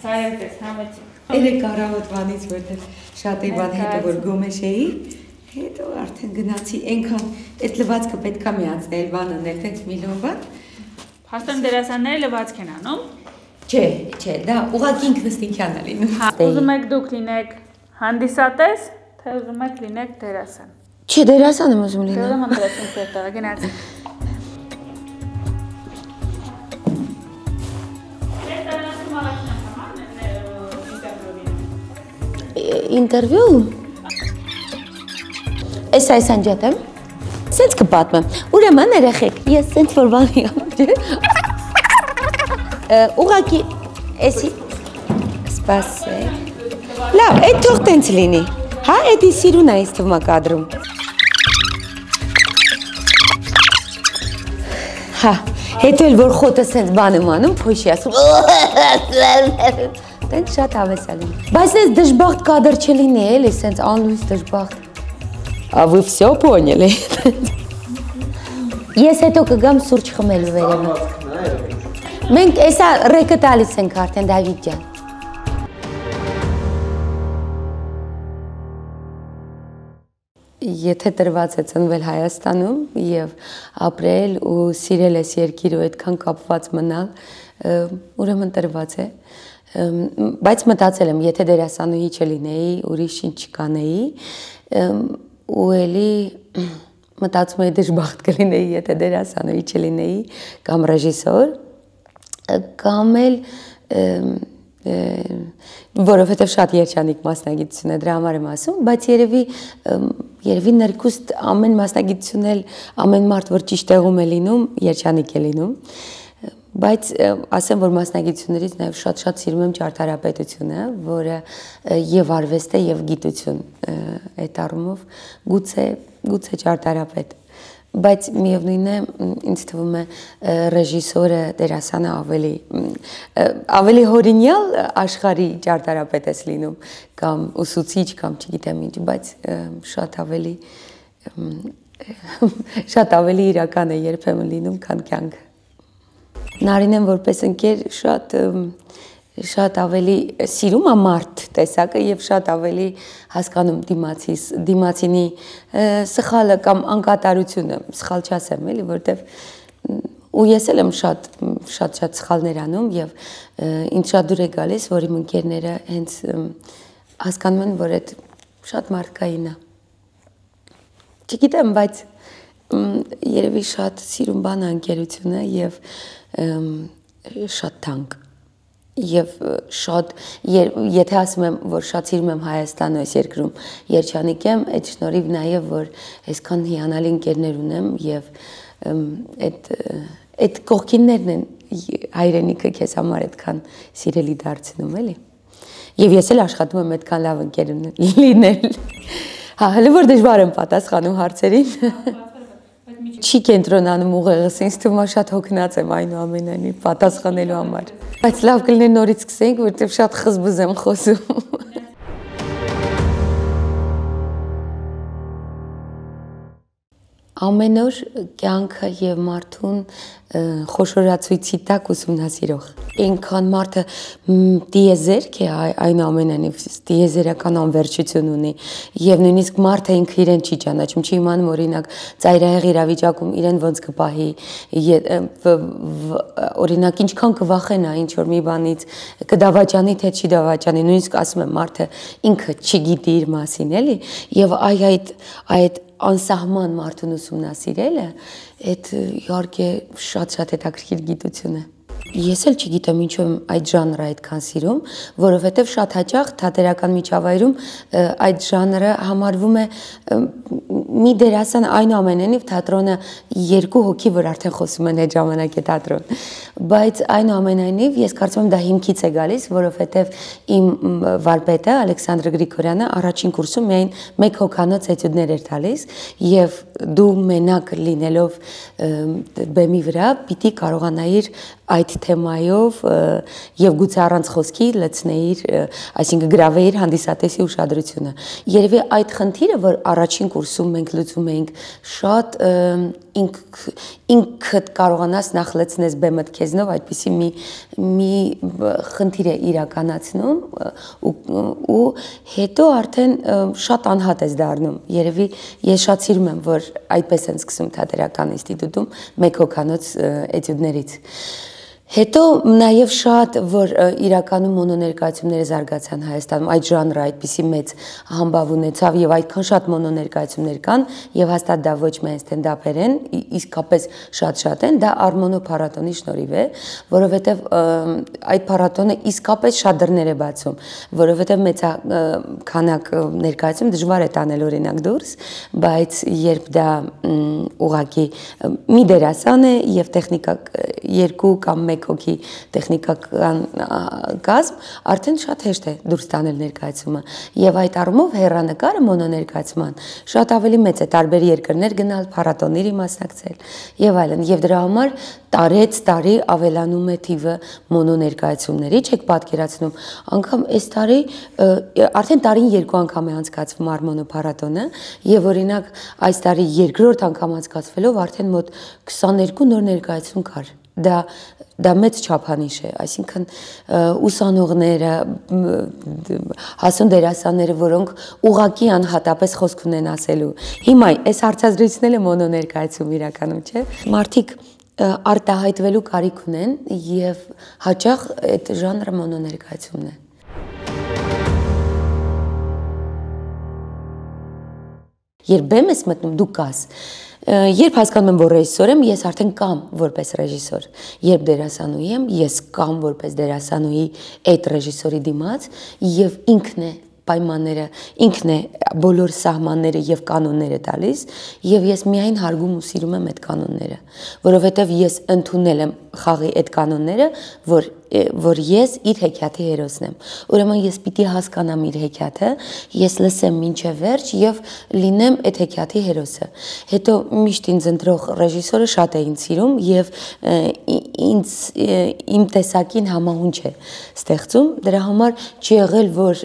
Հարևտես, համեցի։ Երեք առավոտվանից, որտեղ շատ է բան հետո որ գոմեշ էի, հետո արդեն գնացի, այնքան այդ լվացքը պետք է միացնել, բան անել, տենց միլիոն բան։ Փաստորեն դերասանները լվացք են անում։ Չէ, դա ուղղակի ինքնստինքյան է լինում։ Ուզում եք դուք լինեք հանդիսատես, թե ուզում եք լինեք դերասան։ Չէ, դերասան եմ ուզում լինել։ Դերասան դերասան տեղ գնացի։ Ինտերվյու։ Էս այս անջատեմ։ Սենց կպատմեմ։ Ուրեմն երեխեք, ես սենց որ բանի եմ, չէ։ Ուղղակի էսի սպասեք։ Լավ, այդ թող տենց լինի։ Հա, էդի սիրուն է այս թվում է կադրում։ Հա, հետո էլ որ խոտը սենց բան եմ անում, փոշի ասում։ Տենց շատ հավեսալի։ Բայց ես դժբախտ կադր չլինի, էլի, սենց անլույս դժբախտ։ А вы все поняли? Ես հետո կգամ սուրճ խմելու վերևը։ Մենք էսա ռեկը տալիս ենք արդեն Դավիթ ջան։ Եթե տրված է ծնվել Հայաստանում եւ ապրել ու սիրել ես երկիրը այդքան կապված մնալ, ուրեմն տրված է։ Բայց մտածել եմ, եթե դերասանուհի չլինեի, ուրիշ ինչ կանեի, ու էլի մտածում էի դժբախտ կլինեի, եթե դերասանուհի չլինեի, կամ ռեժիսոր, կամ էլ որովհետև շատ երջանիկ մասնագիտություն է, դրա համար եմ ասում, բայց երևի ներքուստ ամեն մասնագիտություն էլ, ամեն մարդ, որ ճիշտ տեղում է լինում, երջանիկ է լինում, բայց ասեմ, որ մասնագիտություններից նաև շատ սիրում եմ ճարտարապետությունը, որը եւ արվեստ է եւ գիտություն այդ առումով, գուցե ճարտարապետ, բայց միևնույն է, ինձ թվում է ռեժիսորը, դերասանը ավելի հորինյալ աշխարհի ճարտարապետ ես լինում, կամ ուսուցիչ, կամ չգիտեմ ինչ, բայց շատ ավելի իրական է երբեմն լինում, քան կյանքը։ Նարինեն որպես ընկեր շատ ավելի սիրում է մարդ տեսակը եւ շատ ավելի հասկանում դիմացինի սխալը կամ անկատարությունը, սխալ չասեմ, էլի, որտեվ ու ես էլ եմ շատ սխալներ անում եւ ինձ շատ դուր է գալիս, որ իմ ընկերները հենց հասկանում են, որ այդ շատ մարդկային է։ Չգիտեմ, բայց երևի շատ սիրուն բան է ընկերությունը եւ շատ թանկ եւ շատ եթե ասում եմ որ շատ սիրում եմ Հայաստանը այս երկրում երջանիկ եմ այդ շնորհիվ նաեւ որ այսքան հիանալի ընկերներ ունեմ եւ այդ կողքիններն են հայրենիքը քեզ համար այդքան սիրելի դարձնում էլի եւ ես էլ աշխատում եմ այդքան լավ ընկեր լինել հա հələ որ դժվար եմ պատասխանում հարցերին Չի կենտրոնանում ուղեղս, ինձ թվում է շատ հոգնած եմ այնուամենայնիվ պատասխանելու համար։ Բայց լավ կլիներ նորից սկսենք, որտեղ շատ խզբուզ եմ խոսում։ Ամեն օր կյանքը եւ մարդուն խոշորացույցի տակ ուսումնասիրող։ Այնքան մարդը դիեզերք է այնուամենայնիվ դիեզերական անվերջություն ունի եւ նույնիսկ մարդը ինքը իրեն չի ճանաչում, չի իմանում օրինակ ծայրահեղ իրավիճակում իրեն ոնց կպահի, օրինակ ինչքան կվախենա ինչ որ մի բանից, կդավաճանի թե չի դավաճանի, նույնիսկ ասում եմ մարդը ինքը չգիտի իր մասին, էլի, եւ այդ անսահման մարդուն ուսումնասիրելը, այդ իհարկե շատ հետաքրքիր գիտություն է։ Ես էլ չգիտեմ ինչու եմ այդ ժանրը այդքան սիրում, որովհետև շատ հաճախ թատերական միջավայրում այդ ժանրը համարվում է մի դերասան այնուամենայնիվ թատրոնը երկու հոգի, որ արդեն խոսում են այդ ժամանակ է թատրոն, բայց այնուամենայնիվ ես կարծում եմ դա հիմքից է գալիս, որովհետև իմ վարպետը Ալեքսանդր Գրիգորյանը առաջին կուրսում միայն մեկ հոգանոց էտյուդներ էր տալիս եւ դու մենակ լինելով բեմի վրա պիտի կարողանայիր այդ թեմայով եւ գուցե առանց խոսքի լցնեիր, այսինքն գրավեիր հանդիսատեսի ուշադրությունը։ Երևի այդ խնդիրը, որ առաջին կուրսում մենք լուծում էինք, շատ ինքդ կարողանաս նախ լցնես բեմդ քեզնով, այդպիսի մի խնդիր է իրականացնում ու հետո արդեն շատ անհատ ես դառնում։ Երևի ես շատ սիրում եմ, որ այդպես են սկսում Թատերական ինստիտուտում մեկ հոգանոց էտյուդներից։ Հետո նաև շատ, որ իրականում մոնոներկայացումները զարգացան Հայաստանում, այդ ժանրը այդպիսի մեծ համբավ ունեցավ եւ այդքան շատ մոնոներկայացումներ կան եւ հաստատ դա ոչ միայն ստենդափեր են, իսկապես շատ են, դա Արմոնո փառատոնի շնորհիվ է, որովհետեւ այդ փառատոնը իսկապես շատ դռներ է բացում, որովհետեւ մեծ քանակ ներկայացում դժվար է տանել օրինակ դուրս, բայց երբ դա ուղղակի մի դերասան է եւ տեխնիկա երկու կամ մեկ հոգի տեխնիկական կազմ, արդեն շատ հեշտ է դուրս տանել ներկայացումը եւ այդ առումով հեռանկարը մոնոներկայացման շատ ավելի մեծ է, տարբեր երկրներ գնալ, փառատոների մասնակցել եւ այլն, եւ դրա համար տարեց տարի ավելանում է թիվը մոնոներկայացումների, չեք պատկերացնում, անգամ այս տարի արդեն տարին 2 անգամ է անցկացվում Արմոնո փառատոնը եւ օրինակ այս տարի երկրորդ անգամ անցկացվելով արդեն մոտ 22 նոր ներկայացում կար։ Դա մեծ չափանիշ է, այսինքն ուսանողները, հասուն դերասանները, որոնք ուղղակի անհատապես խոսք ունեն ասելու։ Հիմա այս հարցազրույցները մոնոներկայացում իրականում, չէ՞։ Մարդիկ արտահայտվելու կարիք ունեն եւ հաճախ այդ ժանրը մոնոներկայացումն է։ Երբ բեմ ես մտնում, դու կաս։ Երբ հասկանում եմ, որ ռեժիսոր եմ, ես արդեն կամ որպես ռեժիսոր։ Երբ դերասանուհի եմ, ես կամ որպես դերասանուհի այդ ռեժիսորի դիմաց եւ ինքն է պայմանները, ինքն է բոլոր սահմանները եւ կանոնները տալիս եւ ես միայն հարգում ու սիրում եմ այդ կանոնները, որովհետեւ ես ընդունել եմ խաղի այդ կանոնները, որ ես իր հեքիաթի հերոսն եմ։ Ուրեմն ես պիտի հասկանամ իր հեքիաթը, ես լսեմ մինչև վերջ եւ լինեմ այդ հեքիաթի հերոսը։ Հետո միշտ ինձ ընտրող ռեժիսորը շատ է ինձ սիրում եւ իմ տեսակին համահունչ է ստեղծում։ Դրա համար չի եղել, որ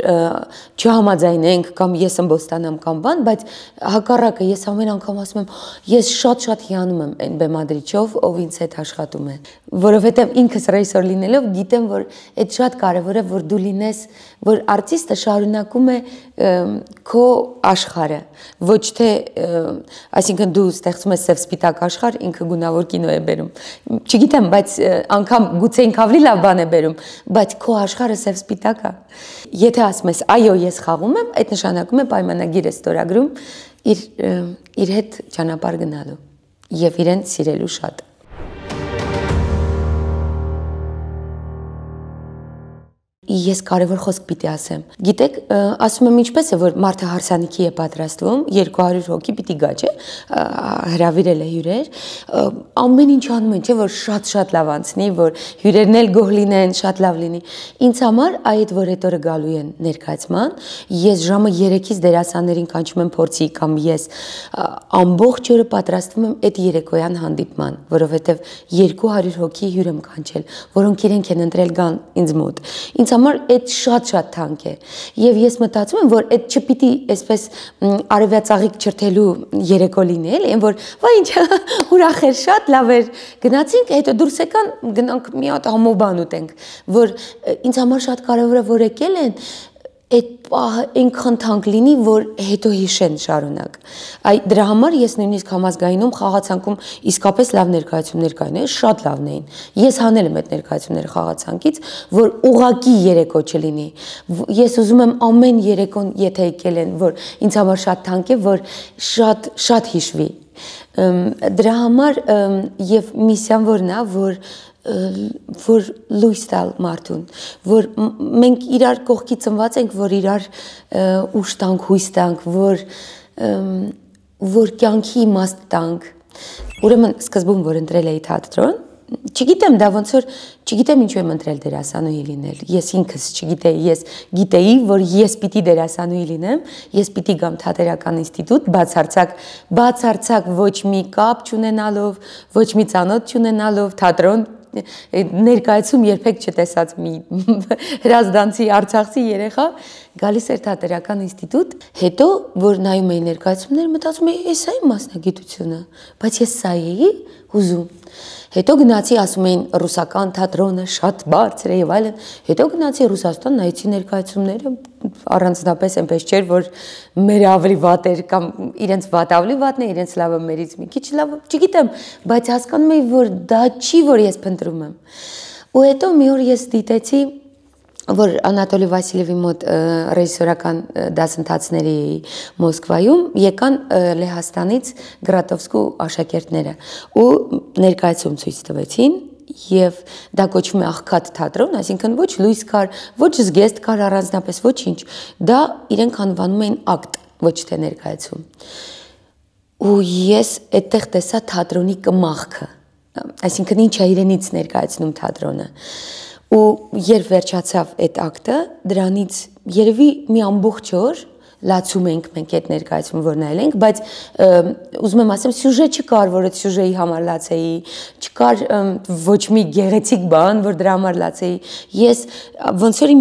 չհամաձայնենք կամ ես ըմբոստանամ կամ բան, բայց հակառակը ես ամեն անգամ ասում եմ, ես շատ հիանում եմ այն բեմադրիչով, ով ինձ հետ աշխատում է, որովհետեւ ինքս ռեժիսոր լինելով գիտեմ, որ այդ շատ կարևոր է, որ դու լինես, որ արտիստը շարունակում է քո աշխարհը, ոչ թե, այսինքն դու ստեղծում ես սև-սպիտակ աշխարհ, ինքը գունավոր կինո է բերում։ Չգիտեմ, բայց անգամ գուցե ինքը ավելի լավ բան է բերում, բայց քո աշխարհը սև-սպիտակ է։ Եթե ասում ես, այո, ես խաղում եմ, այդ նշանակում է պայմանագիր է ստորագրում իր հետ ճանապարհ գնալու եւ իրեն սիրելու շատ։ Ես կարևոր խոսք պիտի ասեմ։ Գիտեք, ասում եմ ինչպես է, որ մարդը հարսանիքի է պատրաստվում, 200 հոգի պիտի գա, չէ՞, հրավիրել է հյուրեր, ամեն ինչ անում են, չէ՞, որ շատ լավ անցնի, որ հյուրերն էլ գոհ լինեն, շատ լավ լինի։ Ինձ համար այդ որ այդ օրը գալու են ներկայացման, ես ժամը 3-ից դերասաններին կանչում եմ փորձի կամ ես ամբողջ օրը պատրաստվում եմ այդ երեկոյան հանդիպման, որովհետև 200 հոգի հյուր եմ կանչել, որոնք իրենք են ընտրել գան ինձ մոտ։ Ինձ համար այդ շատ թանկ է եւ ես մտածում եմ, որ այդ չպիտի այսպես արևածաղիկ չրթելու երեկո լինի, էլի, այն որ վայ ինչ ուրախ էր, շատ լավ էր, գնացինք, հետո դուրս եկան, գնանք մի հատ համով բան ուտենք, որ ինձ համար շատ կարեւոր է, որ եկել են այդ պահը այնքան թանկ լինի, որ հետո հիշեն շարունակ։ Դրա համար ես նույնիսկ համազգայինում խաղացանկում իսկապես լավ ներկայացումներ կային, շատ լավն էին։ Ես հանել եմ այդ ներկայացումները խաղացանկից, որ ուղակի երեկո չլինի։ Ես ուզում եմ ամեն երեկոն, եթե եկել են, որ ինձ համար շատ թանկ է, որ շատ հիշվի։ Դրա համար եւ միսիան որն է, որ լույս տալ մարդուն, որ մենք իրար կողքի ծնված ենք, որ իրար ուժ տանք, հույս տանք, որ կյանքի իմաստ տանք։ Ուրեմն սկզբում որ ընտրել էի թատրոն, չգիտեմ դա ոնց որ չգիտեմ ինչու եմ ընտրել դերասանուհի լինել։ Ես ինքս չգիտեի, ես գիտեի, որ ես պիտի դերասանուհի լինեմ, ես պիտի գամ Թատերական ինստիտուտ, բացարձակ ոչ մի կապ չունենալով, ոչ մի ծանոթ չունենալով, թատրոն ներկայացում երբեք չտեսած մի հրազդանցի արցախցի երեխա գալիս էր թատերական ինստիտուտ, հետո որ նայում էի ներկայացումներ, մտածում էի, էս է մասնագիտությունը, բայց ես սա էի ուզում։ Հետո գնացի, ասում էին ռուսական թատրոնը շատ բարձր է եւ այլն։ Հետո գնացի Ռուսաստան, նայեցի ներկայացումները, առանձնապես այնպես չէր, որ մեր ավելի վատ էր կամ իրենց վատ ավելի վատն է, իրենց լավը մերից մի քիչ լավ, չգիտեմ, բայց հասկանում էի, որ դա չի, որ ես փնտրում եմ։ Ու հետո մի օր ես դիտեցի, որ Անատոլի Վասիլևի մոտ ռեժիսորական դասընթացների Մոսկվայում եկան Լեհաստանից Գրատովսկու աշակերտները ու ներկայացում ցույց տվեցին եւ դա կոչվում է աղքատ թատրոն, այսինքն ոչ լույս կար, ոչ զգեստ կար առանձնապես ոչինչ, դա իրենք անվանում էին ակտ, ոչ թե ներկայացում։ Ու ես այդտեղ տեսա թատրոնի կմախքը, այսինքն ինչ է իրենից ներկայացնում թատրոնը։ Ու երբ վերջացավ այդ ակտը, դրանից երևի մի ամբողջ օր լացում ենք մենք այդ ներկայացումը, որ նայենք, բայց ուզում եմ ասեմ, սյուժե չկար, որ այդ սյուժեի համար լացեի, չկար ոչ մի գեղեցիկ բան, որ դրա համար լացեի։ Ես ոնց որ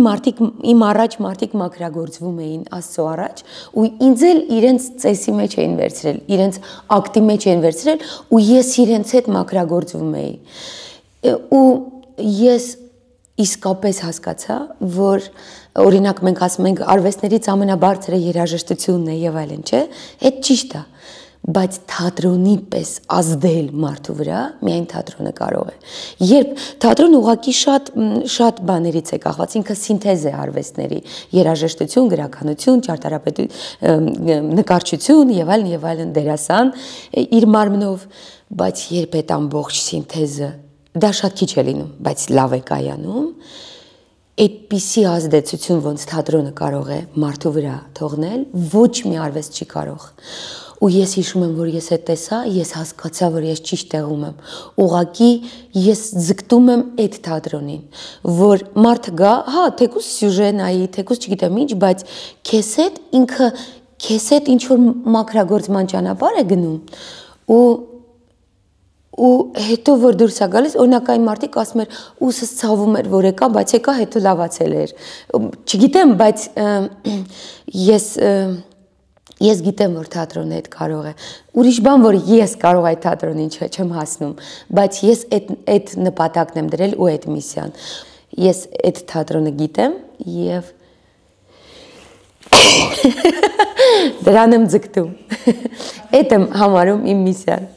իմ առաջ մարդիկ մաքրագործվում էին Աստծո առաջ, ու ինձ էլ իրենց ծեսի մեջ էին վերցրել, իրենց ակտի մեջ էին վերցրել, ու ես իրենց հետ մաքրագործվում էի։ Ու ես իսկապես հասկացա, որ օրինակ մենք ասում ենք արվեստներից ամենաբարձրը երաժշտությունն է եւ այլն, չէ՞, այդ ճիշտ է, բայց թատրոնի պես ազդել մարդու վրա միայն թատրոնը կարող է։ Երբ թատրոնը ուղղակի շատ բաներից է կախված, ինքը սինթեզ է արվեստների, երաժշտություն, գրականություն, ճարտարապետություն, նկարչություն եւ այլն, դերասան իր մարմնով, բայց երբ այդ ամբողջ սինթեզը դա շատ քիչ է լինում, բայց լավ է կայանում, այդպիսի ազդեցություն ոնց թատրոնը կարող է մարդու վրա թողնել, ոչ մի արվեստ չի կարող։ Ու ես հիշում եմ, որ ես այդ տեսա, ես հասկացա, որ ես ճիշտ տեղում եմ։ Ուղղակի ես ձգտում եմ այդ թատրոնին, որ մարդը գա, հա, թեկուզ սյուժե նայի, թեկուզ չգիտեմ ինչ, բայց քեզ հետ ինքը քեզ հետ ինչ որ մաքրագործման ճանապարհ է գնում ու հետո որ դուրս է գալիս, օրինակ այն մարդիկ ասում էր, ուսս ցավում էր, որ եկա, բայց եկա հետո լավացել էր։ Չգիտեմ, բայց ես գիտեմ, որ թատրոնը այդ կարող է։ Ուրիշ բան, որ ես կարող այդ թատրոնին չեմ հասնում, բայց ես այդ նպատակն եմ դրել ու այդ միսիան։ Ես այդ թատրոնը գիտեմ եւ դրան եմ ձգտում։ Այդ եմ համարում իմ միսիան։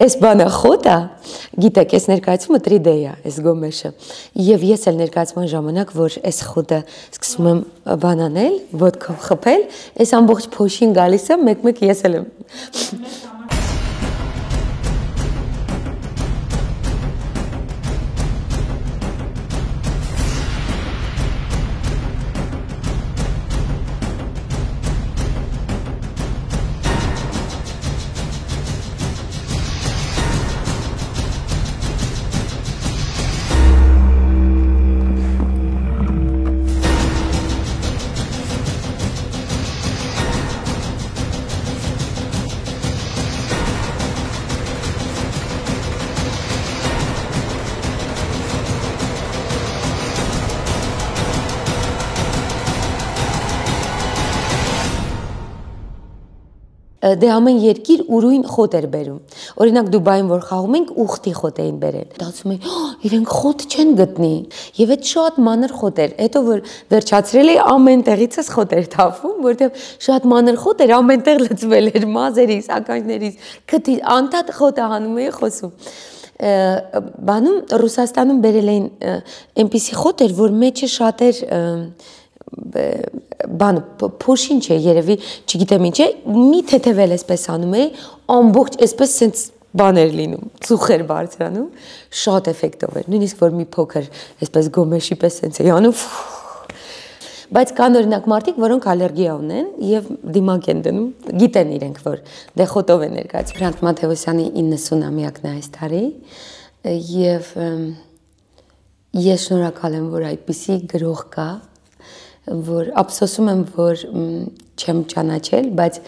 Այս բանը խոտ է, գիտեք, այս ներկայացումը 3D է, այս գոմեշը, և ես էլ ներկայացման ժամանակ, որ այս խոտը սկսում եմ բան անել, ոտքով խփել, այս ամբողջ փոշին գալիս եմ, մեկ-մեկ ես էլ եմ։ Դե ամեն երկիր ուրույն խոտ էր բերում։ Օրինակ Դուբայում որ խաղում ենք, ուխտի խոտ էին բերել։ Դասում էին, իրենք խոտ չեն գտնի։ Եվ այդ շատ մանր խոտ էր։ Հետո որ վերջացրել էի, ամեն տեղիցս խոտ էր թափվում, որտեղ շատ մանր խոտ էր, ամենտեղ լցվել էր մազերից, ականջներից, քթի, անդադ խոտը հանում էի խոսում։ Բանում Ռուսաստանում բերել էին այնպիսի խոտ էր, որ մեջը շատ էր բան փոշին չէ, երևի, չգիտեմ ինչ է, մի թեթևել էսպես անում էի, ամբողջ էսպես սենց բան էր լինում, ծուխ էր բարձրանում, շատ էֆեկտով էր, նույնիսկ որ մի փոքր էսպես գոմեշի պես սենց էի անում, բայց կան օրինակ մարդիկ, որոնք ալերգիա ունեն եւ դիմակ են դնում, գիտեն իրենք, որ դե խոտով են ներկայացնում։ Հրանտ Մաթեոսյանի 90-ամյակն է այս տարի եւ ես շնորհակալ եմ, որ այդպիսի գրող կա, որ ափսոսում եմ, որ չեմ ճանաչել, բայց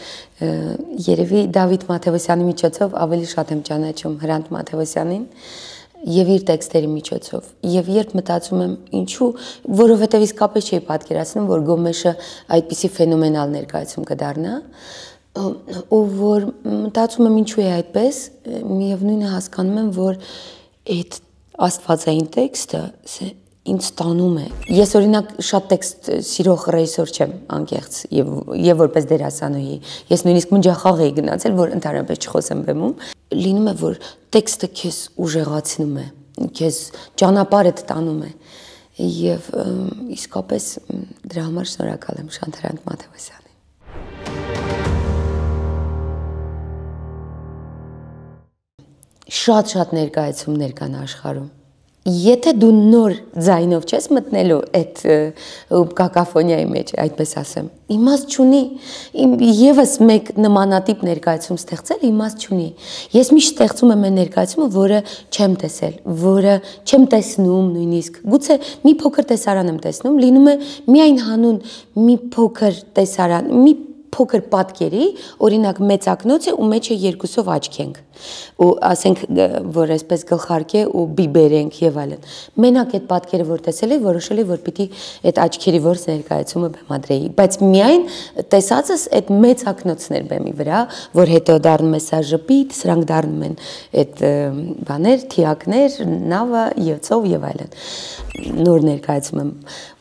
երևի Դավիթ Մաթեոսյանի միջոցով ավելի շատ եմ ճանաչում Հրանտ Մաթեոսյանին, եւ իր տեքստերի միջոցով եւ երբ մտածում եմ ինչու որովհետեւ իսկապես չի պատկերացնում որ Գոմեշը այդպիսի ֆենոմենալ ներկայացում կդառնա ու որ մտածում եմ ինչու է այդպես միևնույնն է հասկանում եմ որ այդ աստվածային տեքստը ինձ տանում է ես օրինակ շատ տեքստ սիրող ռեժիսոր չեմ անկեղծ եւ որպես դերասանուհի ես նույնիսկ մնջախաղ էի գնացել որ ընդհանրապես չխոսեմ բեմում լինում է որ տեքստը քեզ ուժեղացնում է քեզ ճանապարհդ տանում է եւ իսկապես դրա համար շնորհակալ եմ Շանթարանտ Մաթևոսյանին շատ ներկայացումներ կան աշխարհում Եթե դու նոր ձայնով չես մտնելու այդ կակաֆոնիայի մեջ, այդպես ասեմ, իմաստ չունի, եւս մեկ նմանատիպ ներկայացում ստեղծել իմաստ չունի։ Ես միշտ ստեղծում եմ այն ներկայացումը, որը չեմ տեսել, որը չեմ տեսնում նույնիսկ։ Գուցե մի փոքր տեսարան եմ տեսնում, լինում է միայն հանուն մի փոքր տեսարան, մի փոքր պատկերի, օրինակ մեծ ակնոց է ու մեջը երկուսով աչք ենք։ Ու ասենք որ այսպես գլխարկ է ու բիբեր ենք եւ այլն։ Մենակ այդ պատկերը որ տեսել եմ, որոշել եմ որ պիտի այդ աչքերի որս ներկայացումը բեմադրեի, բայց միայն տեսածս այդ մեծ ակնոցն էր բեմի վրա, որ հետո դառնում է սա ժպիտ, սրանք դառնում են այդ բաներ, թիակներ, նավը եւ ծով եւ այլն։ Նոր ներկայացում եմ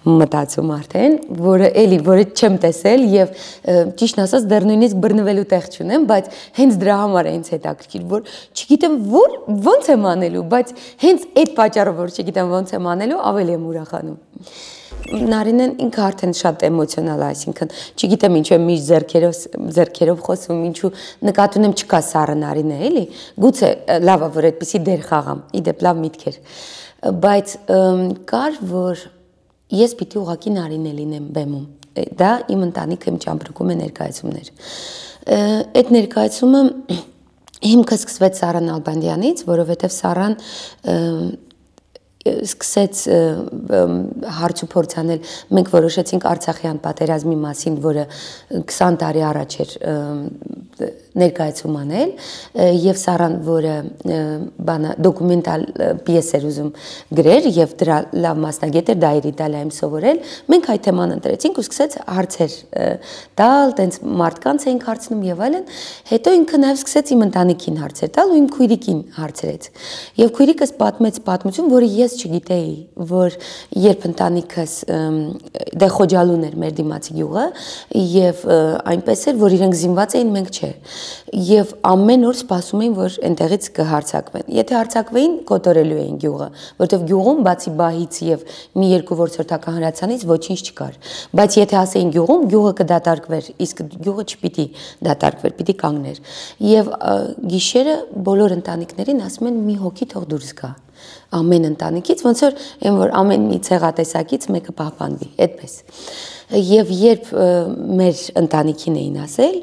մտածում արդեն, որը էլի, որը չեմ տեսել եւ ճիշտ ասած դեռ նույնիսկ բռնվելու տեղ չունեմ, բայց հենց դրա համար է ինձ հետաքրքիր, որ չգիտեմ ոնց եմ անելու, բայց հենց այդ պատճառով որ չգիտեմ ոնց եմ անելու, ավելի եմ ուրախանում։ Նարինեն ինքը արդեն շատ էմոցիոնալ է, այսինքն չգիտեմ ինչու է միշտ ձեռքերով խոսում, ինչու նկատի ունեմ չկա սառը Նարինե, էլի։ Գուցե լավ է որ այդպեսի դեր խաղամ, իդեպ լավ միտք էր։ Բայց կար որ ես պիտի ուղղակի Նարինե լինեմ բեմում։ Դա իմ ընտանիքը իմ ճամփրուկում է ներկայացումներ։ Այդ ներկայացումը հիմքը սկսվեց Սարան Ալբանդյանից, որովհետև Սարան սկսեց հարց ու փորձ անել, մենք որոշեցինք Արցախյան պատերազմի մասին, որը 20 տարի առաջ էր ներկայացում անել, եւ Սարան, որը դոկումենտալ պիես էր ուզում գրեր եւ դրա լավ մասնագետ էր, դա էր Իտալիայում սովորել, մենք այդ թեման ընտրեցինք ու սկսեց հարցեր տալ, տենց մարդկանց էինք հարցնում եւ այլն, հետո ինքը նաեւ սկսեց իմ ընտանիքին հարցեր տալ ու իմ քույրիկին հարցրեց։ Եվ քույրիկս պատմեց պատմություն, որը ես չգիտեի, որ երբ ընտանիքս դե Խոջալուն էր մեր դիմացի գյուղը եւ այնպես էր, որ իրենք զինված էին, մենք չէ։ Եվ ամեն օր սպասում էին, որ այնտեղից կհարցակվեն։ Եթե հարձակվեին, կոտորելու էին գյուղը, որտեղ գյուղում բացի բահից եւ մի երկու որսորդական հրացանից ոչինչ չկար։ Բայց եթե ասեին գյուղում, գյուղը կդատարկվեր, իսկ գյուղը չպիտի դատարկվեր, պիտի կանգներ։ Եվ գիշերը բոլոր ընտանիքներին ասում են մի հոգի թող դուրս գա։ Ամեն ընտանիքից ոնց որ ամեն մի ցեղատեսակից մեկը պահպանվի, այդպես։ Եվ երբ մեր ընտանիքին էին ասել,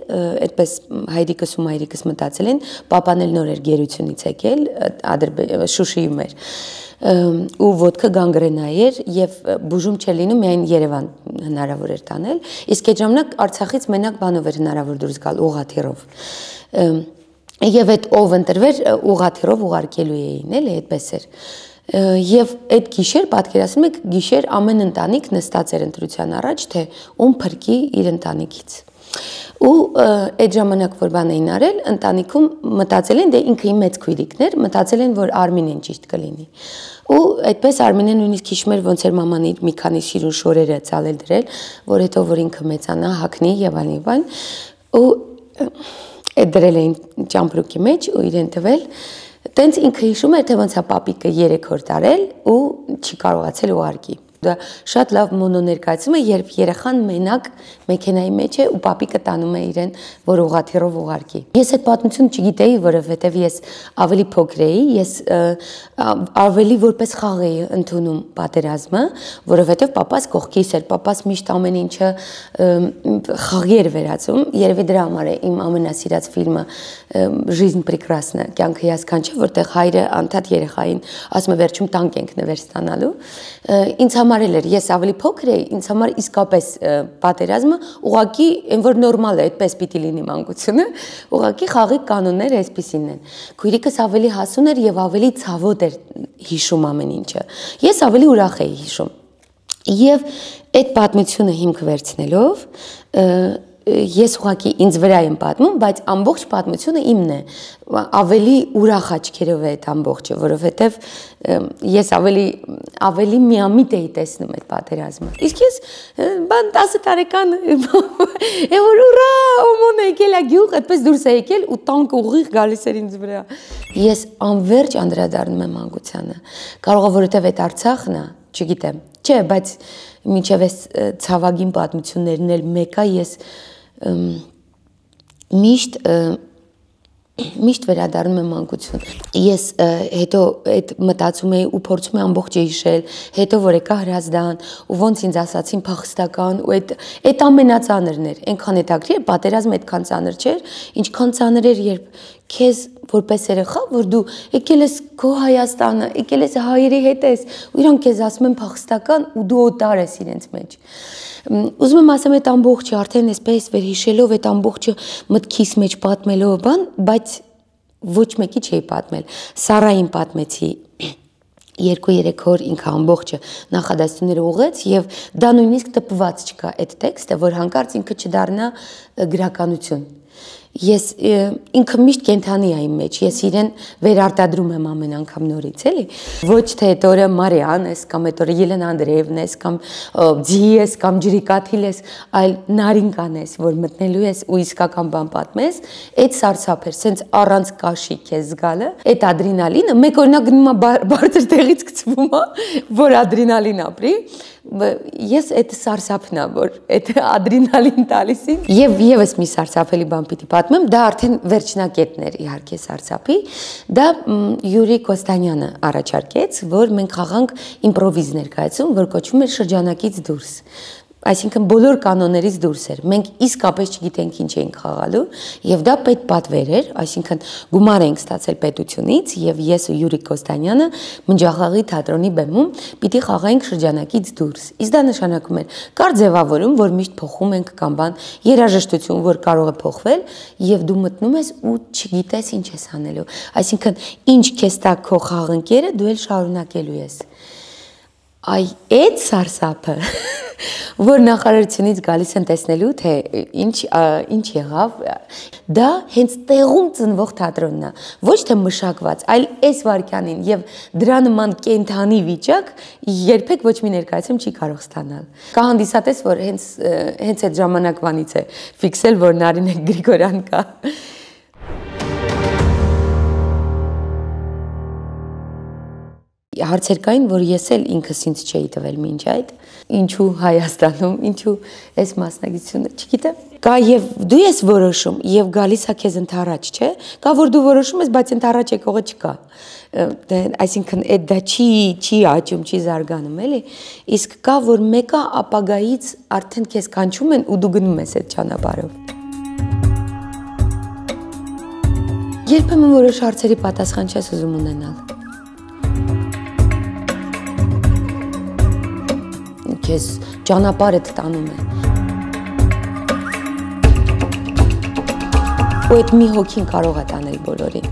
այդպես հայրիկս ու մայրիկս մտածել են, papan էլ նոր էր գերությունից եկել, Շուշիում էր, ու ոդկը գանգրենա էր եւ բուժում չէր լինում, միայն Երևան հնարավոր էր տանել, իսկ այդ ժամանակ Արցախից մենակ բանով էր հնարավոր դուրս գալ ուղղաթիռով։ Եվ այդ ով ընտրվեր ուղղաթիռով ուղարկելու էին, էլի այդպես էր։ Եվ այդ գիշեր, պատկերացնում եք, գիշեր ամեն ընտանիք նստած էր ընտրության առաջ, թե ում փրկի իր ընտանիքից։ Ու այդ ժամանակ որ բան էին արել, ընտանիքում մտածել են, դե ինքը իմ մեծ քույրիկն էր, մտածել են, որ Արմինեն ճիշտ կլինի։ Ու այդպես Արմինեն նույնիսկ հիշում էր, ոնց էր մաման իր մի քանի շիրուն շորերը ցալել դրել, որ հետո որ ինքը մեծանա, հագնի եւ այլն։ Ու այդ դրել էին ճամփրուկի մեջ ու իրեն տվել։ Տենց ինքը հիշում էր, թե ոնց է պապիկը 3 օր տարել ու չի կարողացել ուղարկի։ Դա շատ լավ մոնոներկայացում է, երբ երեխան մենակ մեքենայի մեջ է ու պապիկը տանում է իրեն, որ ուղղաթիռով ուղարկի։ Ես այդ պատմությունը չգիտեի, որովհետև ես ավելի փոքր էի, ես ավելի որպես խաղ էի ընդունում պատերազմը, որովհետև պապաս կողքիս էր, պապաս միշտ ամեն ինչը խաղի էր վերածում, երևի դրա համար է իմ ամենասիրած ֆիլմը Жизнь прекрасна, կյանքը հիասքանչ է, որտեղ հայրը անդադ երեխային ասում է վերջում տանկ ենք նվեր ստանալու։ Ինձ համար էլ էր, ես ավելի փոքր էի, ինձ համար իսկապես պատերազմը ուղղակի այն որ նորմալ է, այդպես պիտի լինի մանկությունը, ուղղակի խաղի կանոնները այսպիսին են։ Քույրիկս ավելի հասուն էր եւ ավելի ցավոտ էր հիշում ամեն ինչը։ Ես ավելի ուրախ էի հիշում։ Եվ այդ պատմությունը հիմք վերցնելով ես ուղղակի ինձ վրա եմ պատմում, բայց ամբողջ պատմությունը իմն է, ավելի ուրախ աչքերով է այդ ամբողջը, որովհետև ես ավելի միամիտ էի տեսնում այդ պատերազմը։ Իսկ ես բան 10 տարեկան որ ուրա օմոն եկել է գյուղ, այդպես դուրս է եկել ու տանկը ուղիղ գալիս էր ինձ վրա։ Ես անverջ անդրադառնում եմ մանկությանը։ Կարող է որովհետև այդ Արցախն է, չգիտեմ, չէ, բայց մինչև այս ցավագին պատմություններն էլ մեկը ես միշտ վերադառնում եմ մանկություն։ Ես հետո այդ մտածում էի ու փորձում եմ ամբողջը հիշել, հետո որ եկա Հրազդան ու ոնց ինձ ասացին փախստական ու այդ ամենածանրն էր, այնքան հետաքրքիր, պատերազմը այդքան ծանր չէր, ինչքան ծանր էր, երբ քեզ որպես երեխա, որ դու եկել ես քո Հայաստանը, եկել ես հայերի հետ ես, ու իրանք քեզ ասում են փախստական ու դու օտար ես իրենց մեջ։ Ուզում եմ ասեմ այդ ամբողջը արդեն այսպես վերհիշելով այդ ամբողջը մտքիս մեջ պատմելով բան, բայց ոչ մեկի չէի պատմել։ Սարային պատմեցի 2-3 օր ինքը ամբողջը նախադասությունները ուղեց եւ դա նույնիսկ տպված չկա այդ տեքստը, որ հանկարծ ինքը չդառնա գրականություն։ Ես ինքը միշտ կենթանի է իմ մեջ, ես իրեն վերարտադրում եմ ամեն անգամ նորից, էլի։ Ոչ թե այդ օրը Մարիան ես, կամ այդ օրը Ելենա Անդրեևն ես, կամ Ձի ես, կամ Ջրիկաթիլ ես, այլ Նարինկան ես, որ մտնելու ես ու իսկական բան պատմես, այդ սարսափ էր, սենց առանց կաշի քեզ զգալը, այդ ադրենալինը, մեկ օրինակ գնում է բարձր տեղից գցվում է, որ ադրենալին ապրի, ես այդ սարսափն է, որ այդ ադրենալին տալիս ինձ։ Եվ եւս մի սարսափելի բան պիտի պատմեմ, դա արդեն վերջնակետն էր իհարկե սարսափի, դա Յուրի Կոստանյանը առաջարկեց, որ մենք խաղանք իմպրովիզ ներկայացում, որ կոչվում էր շրջանակից դուրս։ Այսինքն բոլոր կանոններից դուրս էր։ Մենք իսկապես չգիտենք ինչ էինք խաղալու, եւ դա պետպատվեր էր, այսինքն գումար էինք ստացել պետությունից, եւ ես ու Յուրի Կոստանյանը Մնջախաղի թատրոնի բեմում պիտի խաղայինք շրջանակից դուրս։ Իսկ դա նշանակում էր կար ձևավորում, որ միշտ փոխում ենք կամ բան, երաժշտություն, որ կարող է փոխվել, եւ դու մտնում ես ու չգիտես ինչ ես անելու։ Այսինքն ինչ քեզ տա քո խաղընկերը, դու էլ շարունակելու ես։ Այ այդ սարսափը որ նախարարությունից գալիս են տեսնելու թե ինչ եղավ, դա հենց տեղում ծնվող թատրոնն է, ոչ թե մշակված, այլ այս վարքյանին եւ դրա նման կենթանի վիճակ երբեք ոչ մի ներկայացում չի կարող ստանալ։ Կա հանդիսատես, որ հենց այդ ժամանակվանից է ֆիքսել, որ Նարինե Գրիգորյան կա։ Հարցեր կային, որ ես էլ ինքս ինձ չէի տվել մինչ այդ, ինչու Հայաստանում, ինչու այս մասնագիտությունը, չգիտեմ։ Կա եւ դու ես որոշում եւ գալիս է քեզ ընդառաջ, չէ՞։ Կա որ դու որոշում ես, բայց ընդառաջ եկողը չկա։ Այսինքն այդ դա չի աճում, չի զարգանում, էլի։ Իսկ կա որ մեկը ապագայից արդեն քեզ կանչում են ու դու գնում ես այդ ճանապարհով։ Երբեմն որոշ հարցերի պատասխան չես ուզում ունենալ։ Քեզ ճանապարհը տանում է։ Ու այդ մի հոգին կարող է տանել բոլորին։